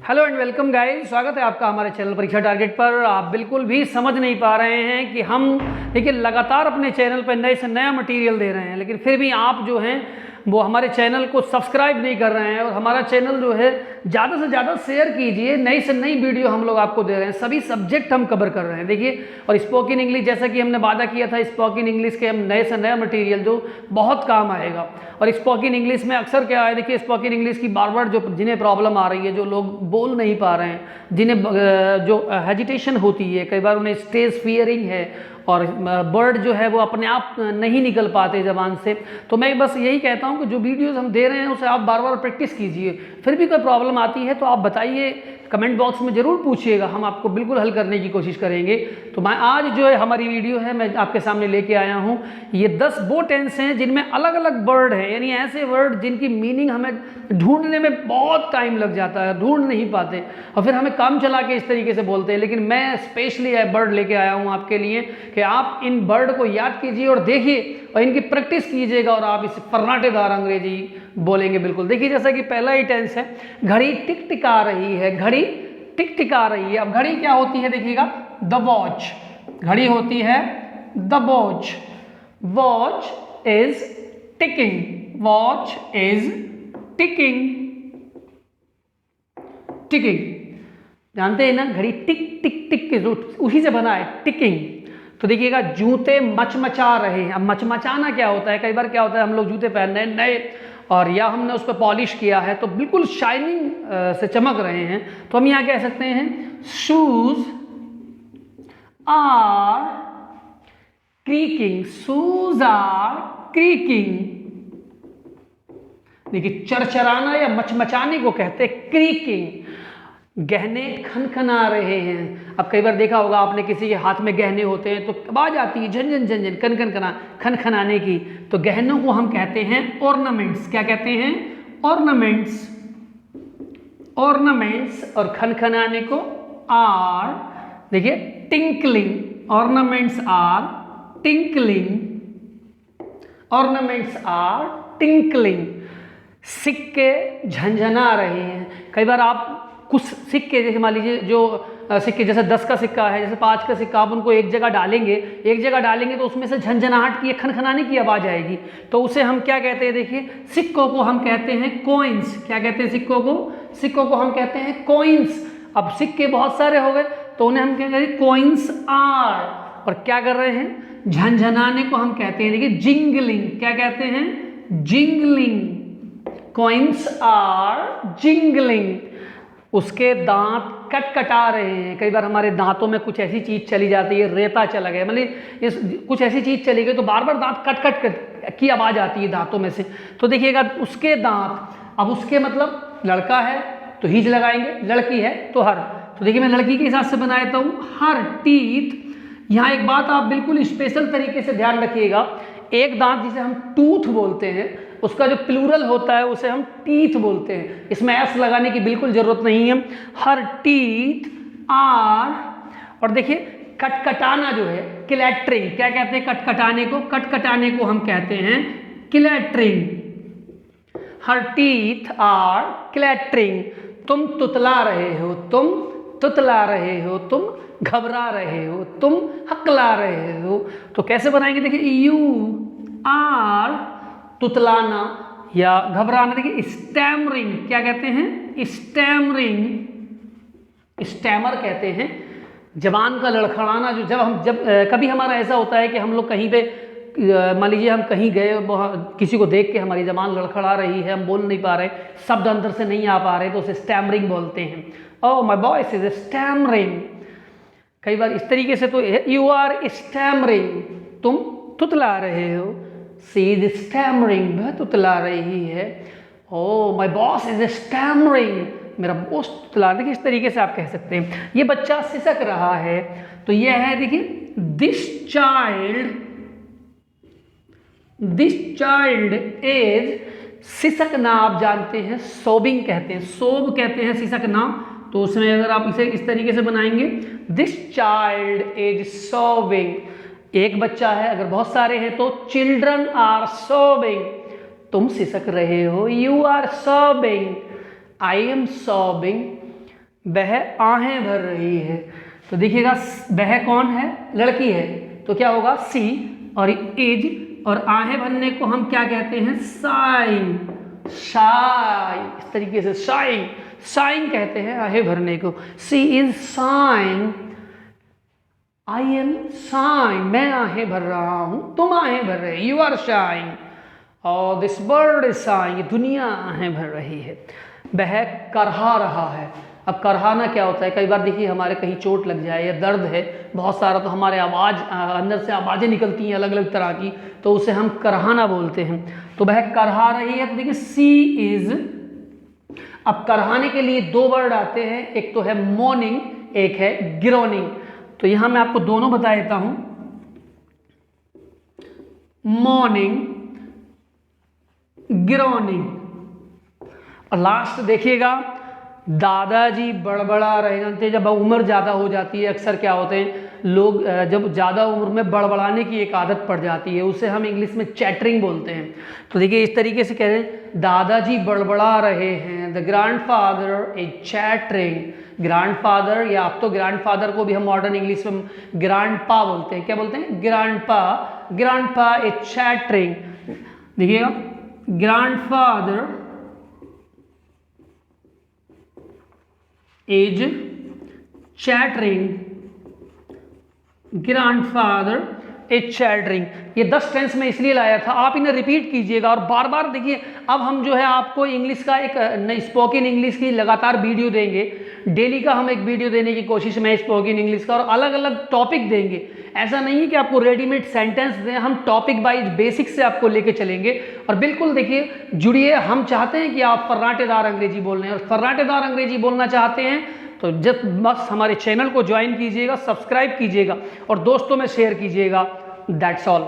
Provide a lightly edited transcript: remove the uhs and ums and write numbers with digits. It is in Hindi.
हेलो एंड वेलकम गाइस, स्वागत है आपका हमारे चैनल परीक्षा टारगेट पर। आप बिल्कुल भी समझ नहीं पा रहे हैं कि हम देखिए लगातार अपने चैनल पर नए से नया मटेरियल दे रहे हैं, लेकिन फिर भी आप जो हैं वो हमारे चैनल को सब्सक्राइब नहीं कर रहे हैं। और हमारा चैनल जो है ज़्यादा से ज़्यादा शेयर कीजिए। नई से नई वीडियो हम लोग आपको दे रहे हैं, सभी सब्जेक्ट हम कवर कर रहे हैं देखिए। और स्पोकन इंग्लिश जैसा कि हमने वादा किया था, स्पोकन इंग्लिश के हम नए से नया मटेरियल जो बहुत काम आएगा। और स्पोकन इंग्लिश में अक्सर क्या है देखिए, स्पोकन इंग्लिश की बार बार जो जिन्हें प्रॉब्लम आ रही है, जो लोग बोल नहीं पा रहे हैं, जिन्हें जो हेजिटेशन होती है, कई बार उन्हें स्टेज फियरिंग है और वर्ड जो है वो अपने आप नहीं निकल पाते ज़बान से। तो मैं बस यही कहता हूँ कि जो वीडियोस हम दे रहे हैं उसे आप बार बार प्रैक्टिस कीजिए। फिर भी कोई प्रॉब्लम आती है तो आप बताइए, कमेंट बॉक्स में ज़रूर पूछिएगा, हम आपको बिल्कुल हल करने की कोशिश करेंगे। तो मैं आज जो है हमारी वीडियो है मैं आपके सामने लेके आया हूँ। ये 10 वो टेंस हैं जिनमें अलग अलग वर्ड है, यानी ऐसे वर्ड जिनकी मीनिंग हमें ढूंढने में बहुत टाइम लग जाता है, ढूंढ नहीं पाते और फिर हमें काम चला के इस तरीके से बोलते हैं। लेकिन मैं स्पेशली वर्ड लेके आया हूँ आपके लिए कि आप इन वर्ड को याद कीजिए और देखिए और इनकी प्रैक्टिस कीजिएगा और आप इस फर्राटेदार अंग्रेजी बोलेंगे बिल्कुल। देखिए जैसा कि पहला ही टेंस है, घड़ी टिक टिका रही है, घड़ी टिक टिका रही है। अब घड़ी क्या होती है देखिएगा, द वॉच। घड़ी होती है the watch. Watch is ticking, watch is ticking. Ticking जानते हैं ना, घड़ी टिक टिक टिक के उसी से बना है, टिकिंग। तो देखिएगा जूते मचमचा रहे हैं। अब मचमचाना क्या होता है, कई बार क्या होता है हम लोग जूते पहन रहे हैं नए और या हमने उस पर पॉलिश किया है तो बिल्कुल शाइनिंग से चमक रहे हैं, तो हम यहाँ कह सकते हैं shoes are creaking, shoes are creaking. देखिए चरचराना या मचमचाने को कहते हैं क्रीकिंग। गहने खनखना रहे हैं। अब कई बार देखा होगा आपने, किसी के हाथ में गहने होते हैं तो आवाज आती है झन झन झन खन खन खनखनाने की। तो गहनों को हम कहते हैं ऑर्नामेंट्स। क्या कहते हैं? ऑर्नामेंट्स। ऑर्नामेंट्स और खनखनाने को आर, देखिए tinkling. Ornaments are tinkling. Ornaments are tinkling. सिक्के झंझना रहे हैं। कई बार आप कुछ सिक्के, जैसे मान लीजिए जो सिक्के जैसे 10 का सिक्का है, जैसे 5 का सिक्का, आप उनको एक जगह डालेंगे तो उसमें से झंझनाहट की, खनखनाने की आवाज़ आएगी। तो उसे हम क्या कहते हैं देखिए, सिक्कों को हम कहते हैं कॉइन्स। क्या कहते हैं सिक्कों को? सिक्कों को हम कहते हैं कॉइन्स। अब सिक्के बहुत सारे हो गए तो उन्हें हम क्या कहते हैं, कॉइन्स आर। और क्या कर रहे हैं, झंझनाने को हम कहते हैं देखिए जिंगलिंग। क्या कहते हैं? जिंगलिंग। Coins are jingling. उसके दांत कटकटा रहे हैं। कई बार हमारे दांतों में कुछ ऐसी चीज चली जाती है, रेता चला गया, मतलब कुछ ऐसी चीज चली गई तो बार बार दांत कट कट की आवाज आती है दांतों में से। तो देखिएगा उसके दांत, अब उसके मतलब लड़का है तो हीज लगाएंगे, लड़की है तो हर। तो देखिए मैं लड़की के हिसाब से बना देता हूँ, हर टीथ। यहाँ एक बात आप बिल्कुल स्पेशल तरीके से ध्यान रखिएगा, एक दांत जिसे हम टूथ बोलते हैं उसका जो प्लूरल होता है उसे हम टीथ बोलते हैं। इसमें एस लगाने की बिल्कुल जरूरत नहीं है। हर टीथ आर। और देखिए कटकटाना जो है क्लैटरिंग। क्या कहते हैं कटकटाने को? कटकटाने को हम कहते हैं क्लैटरिंग। हर टीथ आर क्लैटरिंग। तुम तुतला रहे हो, तुम तुतला रहे हो, तुम घबरा रहे हो, तुम हकला रहे हो। तो कैसे बनाएंगे देखिए, यू आर तुतलाना या घबराना। देखिए स्टैमरिंग। क्या कहते हैं? स्टैमरिंग। स्टैमर कहते हैं जबान का लड़खड़ाना। जो जब कभी हमारा ऐसा होता है कि हम लोग कहीं पे, मान लीजिए हम कहीं गए, किसी को देख के हमारी जबान लड़खड़ा रही है, हम बोल नहीं पा रहे, शब्द अंदर से नहीं आ पा रहे, तो उसे स्टैमरिंग बोलते हैं। Oh my voice is stammering. कई बार इस तरीके से, तो यू आर स्टैमरिंग, तुम तुतला रहे हो। शी इज स्टैमरिंग, वह तुतला रही है। Oh my boss is stammering, मेरा बॉस तुतला। देखिए इस तरीके से आप कह सकते हैं। ये बच्चा सिसक रहा है, तो यह है देखिए दिस चाइल्ड इज, सिसकना आप जानते हैं सोबिंग कहते हैं, सोब कहते हैं सिसकना। तो उसमें अगर आप इसे इस तरीके से बनाएंगे, दिस चाइल्ड इज सोबिंग। एक बच्चा है, अगर बहुत सारे हैं तो चिल्ड्रन आर सोबिंग। तुम सिसक रहे हो। You are sobbing, I am sobbing, वह आहें भर रही है। तो देखिएगा वह कौन है, लड़की है, तो क्या होगा सी, और इज, और आहें भरने को हम क्या कहते हैं, साइंग, शाई, इस तरीके से शाइंग, शाइंग कहते हैं आहें भरने को। She is saying, I am sighing, मैं आहें भर रहा हूं, तुम आहें भर रहे, यू आर शाइंग, और दिस वर्ल्ड इज शाइंग, दुनिया आहें भर रही है। वह करहा रहा है। अब करहाना क्या होता है, कई बार देखिए हमारे कहीं चोट लग जाए या दर्द है बहुत सारा, तो हमारे आवाज़ अंदर से आवाज़ें निकलती हैं अलग अलग तरह की, तो उसे हम करहाना बोलते हैं। तो वह करहा रही है, तो देखिए सी इज, अब करहाने के लिए दो वर्ड आते हैं, एक तो है मॉर्निंग, एक है ग्रोनिंग। तो यहां मैं आपको दोनों बता देता हूं, मॉर्निंग, ग्रोनिंग। और लास्ट देखिएगा, दादाजी बड़बड़ा रहे। जानते हैं जब उम्र ज़्यादा हो जाती है अक्सर क्या होते हैं लोग, जब ज़्यादा उम्र में बड़बड़ाने की एक आदत पड़ जाती है, उसे हम इंग्लिश में चैटरिंग बोलते हैं। तो देखिए इस तरीके से कह रहे हैं, दादाजी बड़बड़ा रहे हैं, the grandfather is chattering. Grandfather, या अब तो ग्रैंडफादर को भी हम मॉडर्न इंग्लिश में ग्रैंडपा बोलते हैं। क्या बोलते हैं, ग्रैंडपा, ग्रैंडपा इज चैटरिंग। देखिएगा, grandfather is chattering, grandfather is chattering. ये 10 टेंस में इसलिए लाया था, आप इन्हें रिपीट कीजिएगा और बार बार देखिए। अब हम जो है आपको इंग्लिश का एक नई स्पोकन इंग्लिश की लगातार वीडियो देंगे, डेली का हम एक वीडियो देने की कोशिश में स्पोकन इंग्लिश का, और अलग अलग टॉपिक देंगे। ऐसा नहीं है कि आपको रेडीमेड सेंटेंस दें, हम टॉपिक वाइज बेसिक से आपको लेके चलेंगे। और बिल्कुल देखिए जुड़िए, हम चाहते हैं कि आप फर्राटेदार अंग्रेजी बोल रहे हैं, और फर्राटेदार अंग्रेजी बोलना चाहते हैं तो जब बस हमारे चैनल को ज्वाइन कीजिएगा, सब्सक्राइब कीजिएगा और दोस्तों में शेयर कीजिएगा। That's all.